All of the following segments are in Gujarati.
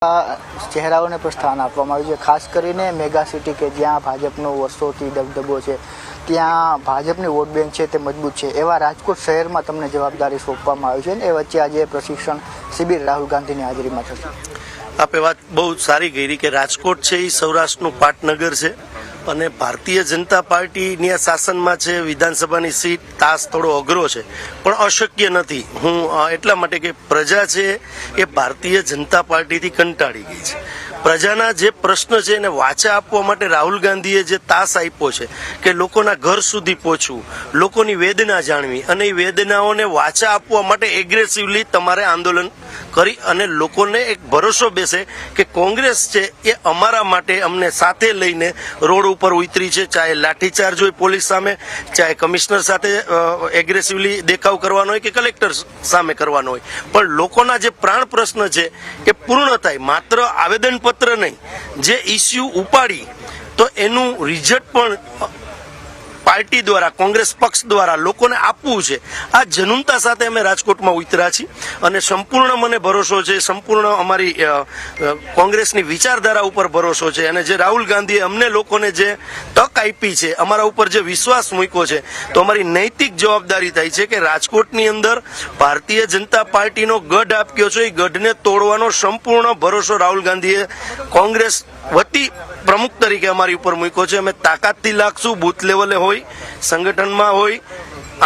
ચહેરાઓને પણ સ્થાન આપવામાં આવ્યું છે, ખાસ કરીને મેગા સિટી કે જ્યાં ભાજપનો વર્ષોથી દબદબો છે, ત્યાં ભાજપની વોટ બેંક છે તે મજબૂત છે, એવા રાજકોટ શહેરમાં તમને જવાબદારી સોંપવામાં આવી છે ને એ વચ્ચે આજે પ્રશિક્ષણ શિબિર રાહુલ ગાંધીની હાજરીમાં થશે. આપે વાત બહુ સારી કરી કે રાજકોટ છે એ સૌરાષ્ટ્રનું પાટનગર છે અને ભારતીય જનતા પાર્ટીની આ શાસનમાં છે. વિધાનસભાની સીટ તાસ થોડો અઘરો છે પણ અશક્ય નથી. હું એટલા માટે કે પ્રજા છે એ ભારતીય જનતા પાર્ટીથી કંટાળી ગઈ છે. પ્રજાના જે પ્રશ્ન છે એને વાચા આપવા માટે રાહુલ ગાંધીએ જે તાસ આપ્યો છે કે લોકોના ઘર સુધી પહોંચવું, લોકોની વેદના જાણવી અને એ વેદનાઓને વાચા આપવા માટે એગ્રેસિવલી તમારે આંદોલન કરી અને લોકોને એક ભરોસો બેસે કે કોંગ્રેસ છે એ અમારા માટે અમને સાથે લઈને રોડ ઉપર ઉતરી છે. ચાહે લાઠીચાર્જ હોય પોલીસ સામે, ચાહે કમિશનર સાથે એગ્રેસિવલી દેખાવ કરવાનો હોય કે કલેક્ટર સામે કરવાનો હોય, પણ લોકોના જે પ્રાણ પ્રશ્ન છે એ પૂર્ણ થાય. માત્ર આવેદનપત્ર નહીં, જે ઇસ્યુ ઉપાડી તો એનું રિઝલ્ટ પણ પાર્ટી દ્વારા, કોંગ્રેસ પક્ષ દ્વારા લોકોને આપવું છે. આ જનુનતા સાથે અમે રાજકોટમાં ઉતર્યા છીએ અને સંપૂર્ણ મને ભરોસો છે, સંપૂર્ણ અમારી કોંગ્રેસની વિચારધારા ઉપર ભરોસો છે અને જે રાહુલ ગાંધીએ અમને લોકોને જે તક આપી છે, અમારા ઉપર જે વિશ્વાસ મૂક્યો છે, તો અમારી નૈતિક જવાબદારી થાય છે કે રાજકોટની અંદર ભારતીય જનતા પાર્ટીનો ગઢ આપ્યો છે, એ ગઢને તોડવાનો સંપૂર્ણ ભરોસો રાહુલ ગાંધીએ કોંગ્રેસ વતી પ્રમુખ તરીકે અમારી ઉપર મૂક્યો છે. અમે તાકાતથી લાગશું, બૂથ લેવલે હોય, સંગઠનમાં હોય,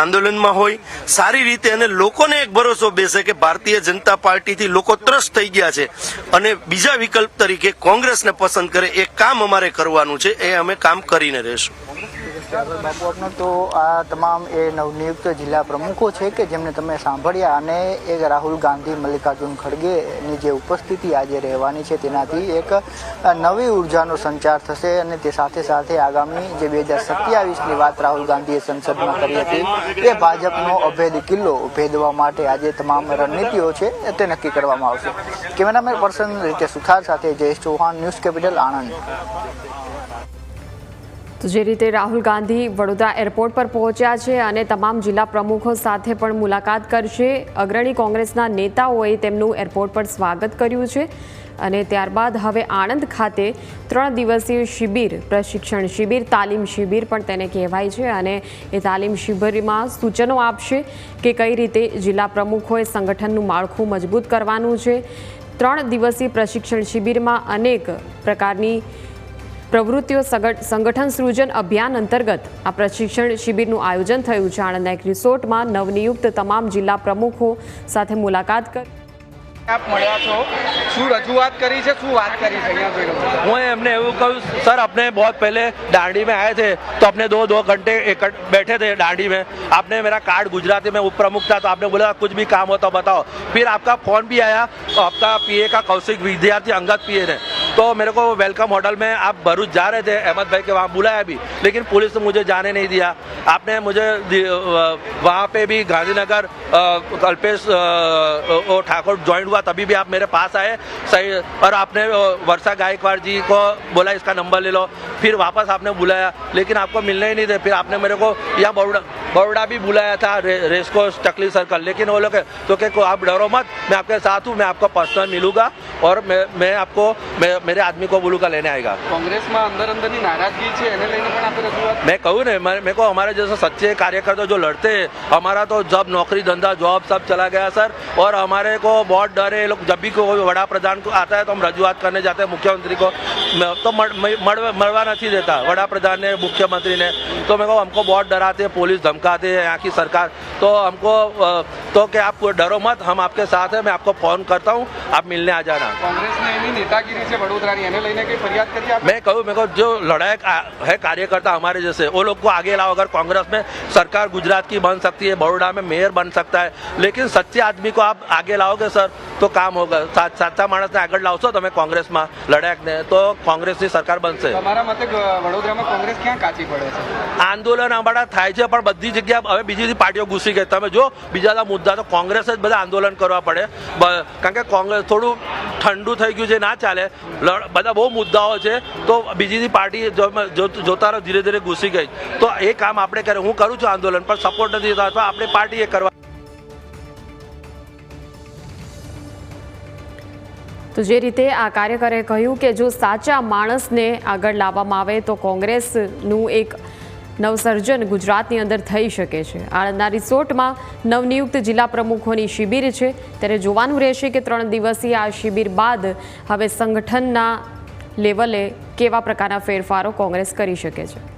આંદોલનમાં હોય, સારી રીતે અને લોકોને એક ભરોસો બેસે કે ભારતીય જનતા પાર્ટીથી લોકો ત્રસ્ત થઈ ગયા છે અને બીજા વિકલ્પ તરીકે કોંગ્રેસને પસંદ કરે. એ કામ અમારે કરવાનું છે, એ અમે કામ કરીને રહેશું. બાપુ, આપનો તો આ તમામ એ નવનિયુક્ત જિલ્લા પ્રમુખો છે કે જેમને તમે સાંભળ્યા અને એક રાહુલ ગાંધી, મલ્લિકાર્જુન ખડગેની જે ઉપસ્થિતિ આજે રહેવાની છે તેનાથી એક નવી ઉર્જાનો સંચાર થશે અને તે સાથે સાથે આગામી જે 2027ની વાત રાહુલ ગાંધીએ સંસદમાં કરી હતી એ ભાજપનો અભેદ કિલ્લો ભેદવા માટે આજે તમામ રણનીતિઓ છે તે નક્કી કરવામાં આવશે. કેમેરામેન પર્સન રીતે સુથાર સાથે જયેશ ચૌહાણ, ન્યૂઝ કેપિટલ, આણંદ. તો જે રીતે રાહુલ ગાંધી વડોદરા એરપોર્ટ પર પહોંચ્યા છે અને તમામ જિલ્લા પ્રમુખો સાથે પણ મુલાકાત કરશે. અગ્રણી કોંગ્રેસના નેતાઓએ તેમનું એરપોર્ટ પર સ્વાગત કર્યું છે અને ત્યારબાદ હવે આણંદ ખાતે 3 દિવસીય શિબિર, પ્રશિક્ષણ શિબિર, તાલીમ શિબિર પણ તેને કહેવાય છે અને એ તાલીમ શિબિરમાં સૂચનો આપશે કે કઈ રીતે જિલ્લા પ્રમુખોએ સંગઠનનું માળખું મજબૂત કરવાનું છે. 3 દિવસીય પ્રશિક્ષણ શિબિરમાં અનેક પ્રકારની પ્રવૃત્તિઓ સંગઠન સૃજન અભિયાન અંતર્ગત આ પ્રશિક્ષણ શિબિરનું આયોજન થયું છે. આણંદના એક રિસોર્ટમાં નવનિયુક્ત તમામ જિલ્લા પ્રમુખો સાથે મુલાકાત કરી. આપ મળ્યા છો, શું રજૂઆત કરી છે, શું વાત કરી છે? અહીંયા જોઈ રહ્યો હું એમને એવું કહ્યું, સર अपने बहुत पहले दांडी में आए थे तो अपने 2-2 घंटे बैठे थे दांडी में. आपने मेरा कार्ड गुजराती में उप प्रमुख था तो आपने बोला कुछ भी काम हो तो बताओ. फिर आपका फोन भी आया तो आपका पीए का कौशिक विद्यार्थी अंगद पीए ने, तो मेरे को वेलकम होटल में आप भरूच जा रहे थे, अहमद भाई के वहाँ बुलाया भी, लेकिन पुलिस ने मुझे जाने नहीं दिया. आपने मुझे वहाँ पे भी गांधीनगर कल्पेश ठाकुर ज्वाइन हुआ तभी भी आप मेरे पास आए सही, और आपने वर्षा गायकवाड़ जी को बोला इसका नंबर ले लो. फिर वापस आपने बुलाया लेकिन आपको मिलने ही नहीं थे. फिर आपने मेरे को यहाँ बड़ोड़ा भी बुलाया था, रेसको टकली सर्कल, लेकिन वो लोग तो कि आप डरो मत, मैं आपके साथ हूँ, मैं आपको पर्सनल मिलूंगा और मैं आपको मेरे आदमी को बोलूँगा लेने आएगा. कांग्रेस में अंदर की नाराजगी है, એને લઈને પણ આપણે રજૂઆત. मैं कहूँ ना, मेरे को हमारे जैसे सच्चे कार्यकर्ता जो लड़ते हैं, हमारा तो जब नौकरी धंधा जॉब सब चला गया सर, और हमारे को बहुत डर है. लोग जब भी कोई बड़ा प्रधान को आता है तो हम रजूआत करने जाते हैं मुख्यमंत्री को, तो मरवा नहीं देता बड़ा प्रधान ने, मुख्यमंत्री ने. तो मेरे को हमको बहुत डराते हैं, पुलिस धमकाते हैं यहाँ की सरकार. तो हमको तो कि आप डरो मत, हम आपके साथ हैं, मैं आपको फोन करता हूँ, आप मिलने आ जाना. कांग्रेस ने એની नेतागिरी से વડોદરાની એને લઈને કઈ ફરિયાદ કરી આપે? मैं कहूँ, मेरे को जो लड़ाई है कार्यकर्ता हमारे जैसे, वो लोग को आगे लाओ. अगर कांग्रेस में सरकार गुजरात की बन सकती है, बड़ोड़ा में मेयर बन सकता है, लेकिन सच्चे आदमी को आप आगे लाओगे सर तो काम होगा. સાચા માણસને આગળ લાવશો તમે કોંગ્રેસમાં લડાયકને તો કોંગ્રેસની સરકાર બનશે. તમારા મતે વડોદરામાં કોંગ્રેસ ક્યાં કાચી પડે છે? આંદોલન અમારા થાય છે પણ બધી જગ્યા હવે બીજી પાર્ટીઓ ઘૂસી ગઈ. તમે જો બીજા મુદ્દા તો કોંગ્રેસ જ બધા આંદોલન કરવા પડે, કારણ કે કોંગ્રેસ થોડું ઠંડુ થઈ ગયું છે, ના ચાલે. બધા બહુ મુદ્દાઓ છે તો બીજી પાર્ટી જોતા રહો ધીરે ધીરે ઘૂસી ગઈ. તો એ કામ આપણે કરે. હું કરું છું આંદોલન પણ સપોર્ટ નથી થતો, આપણી પાર્ટીએ કરવા. તો જે રીતે આ કાર્યકરે કહ્યું કે જો સાચા માણસને આગળ લાવવામાં આવે તો કોંગ્રેસનું એક નવસર્જન ગુજરાતની અંદર થઈ શકે છે. આણંદના રિસોર્ટમાં નવનિયુક્ત જિલ્લા પ્રમુખોની શિબિર છે, ત્યારે જોવાનું રહેશે કે 3 દિવસીય આ શિબિર બાદ હવે સંગઠનના લેવલે કેવા પ્રકારના ફેરફારો કોંગ્રેસ કરી શકે છે.